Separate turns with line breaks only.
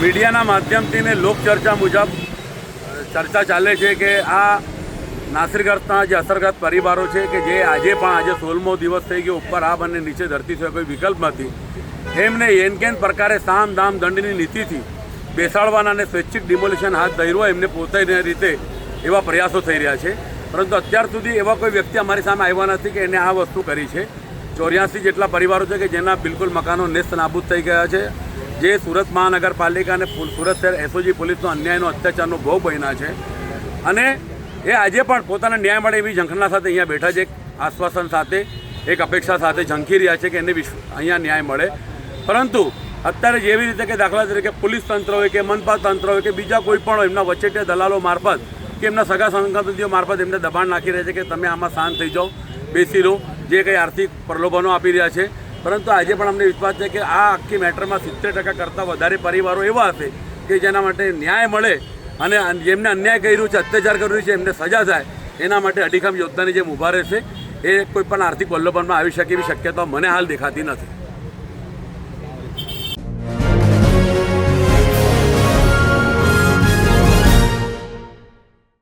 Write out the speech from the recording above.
મીડિયાના માધ્યમથી ને લોકચર્ચા મુજબ ચર્ચા ચાલે છે કે આ નાસિરગ્રસ્તના જે અસરગ્રસ્ત પરિવારો છે કે જે આજે 16મો દિવસ થઈ ગયો, ઉપર આબ અને નીચે ધરતી છે, કોઈ વિકલ્પ નથી, એમને એનકેન પ્રકારે સામ દામ દંડની નીતિથી બેસાડવાના અને સ્વૈચ્છિક ડિમોલિશન હાથ ધર્યો એમને પોતાની રીતે એવા પ્રયાસો થઈ રહ્યા છે. પરંતુ અત્યાર સુધી એવા કોઈ વ્યક્તિ અમારી સામે આવ્યા નથી કે એને આ વસ્તુ કરી છે. 84 જેટલા પરિવારો છે કે જેના બિલકુલ મકાનો નેસ્ત નાબૂદ થઈ ગયા છે, જે સુરત મહાનગરપાલિકા અને સુરત શહેર એસઓજી પોલીસનો અન્યાયનો અત્યાચારનો ભોગ બન્યા છે. અને એ આજે પણ પોતાના ન્યાય મળે એવી ઝંખના સાથે અહીંયા બેઠા છે, એક આશ્વાસન સાથે, એક અપેક્ષા સાથે ઝંખી રહ્યા છે કે એને અહીંયા ન્યાય મળે. પરંતુ અત્યારે જેવી રીતે કે દાખલા તરીકે પોલીસ તંત્ર હોય કે મનપા તંત્ર હોય કે બીજા કોઈ પણ હોય, એમના વચેટિયા દલાલો મારફત કે એમના સગા સંબંધીઓ મારફત એમને દબાણ નાખી રહ્યા છે કે તમે આમાં શાંત થઈ જાઓ, બેસી લો, જે કંઈ આર્થિક પ્રલોભનો આપી રહ્યા છે. પરંતુ આજે પણ અમને વિશ્વાસ છે કે આ આખી મેટરમાં 70% કરતાં વધારે પરિવારો એવા હશે કે જેના માટે ન્યાય મળે અને જેમને અન્યાય કર્યું છે, અત્યાચાર કર્યું છે, એમને સજા થાય, એના માટે અડીખમ યોદ્ધાની જેમ ઊભા રહેશે. એ કોઈ પણ આર્થિક પ્રલોભનમાં આવી શકે એવી શક્યતા મને હાલ દેખાતી નથી.